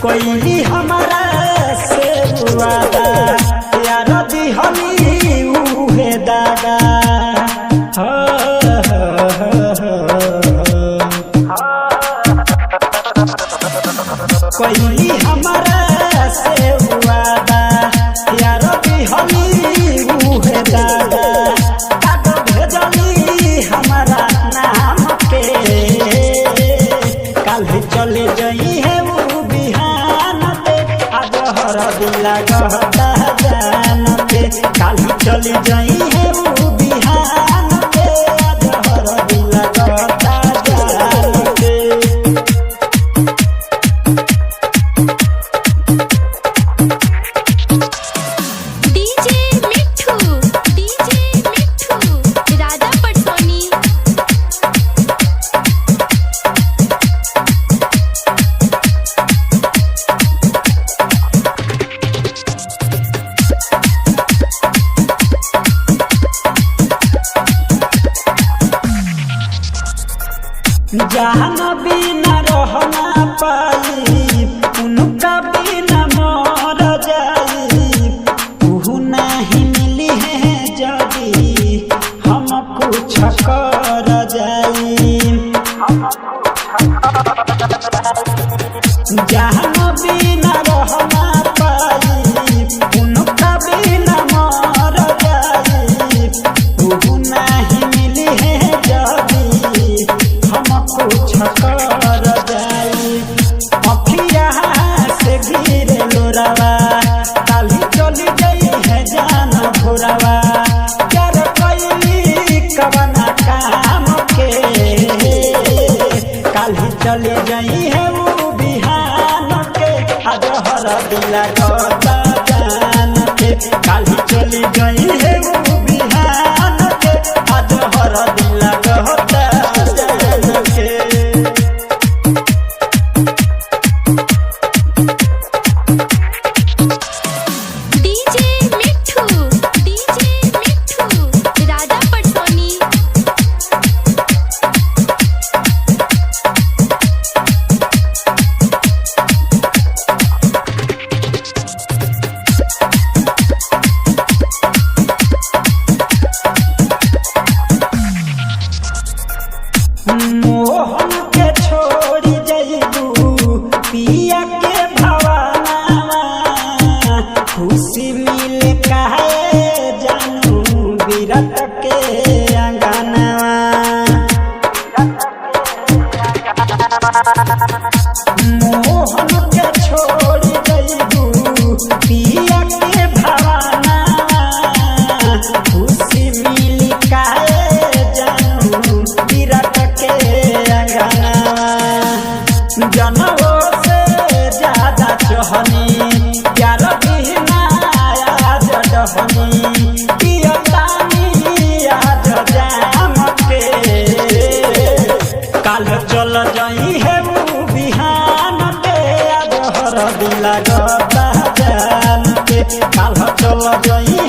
कोई हमारा से वादा यार दिहली उहे दादा कोई हमारा से वादा यार दिहली उहे दादा कागो भेजली हमारा नाम के कल चले जाई है दिला कहता जान पे काली चली जाई है वो बिहान पे जहर दिला कहता जान पे डीजे मिठू राजा पटसोनी जहान बिना रहना पाई उनका बिना मर जाई तू नहीं मिली है जदी हम कुछ कर जाई जहान बिना रहना पाई उनका बिना मर जाई तू नहीं मिली है जदी कुछ कर जाई अखिया से गिरे लोरावा काली चली गई है जान भोरावा कर कैली कवना काम के काली चली गई है वो बिहान के अजहर दिला कहता जान के काली चली गई है वो बिहान के अजहर दिला कहता डीजे मिठू राजा पटसोनी मोहन के छोड़ी जइबू पिया के भवाना खुशी मिले काहे जानू विरत के अंगनवा मोहन के छोड़ी जइबू पिया के भवाना खुशी मिली काहे जानू विरत के अंगनवा जनवो से ज्यादा चहनी प्यार बिना आज डहनी पियतानी आज जाम के काल चल जाई है वो बिहान के अजहर दिला कहता जान के काल चल जाई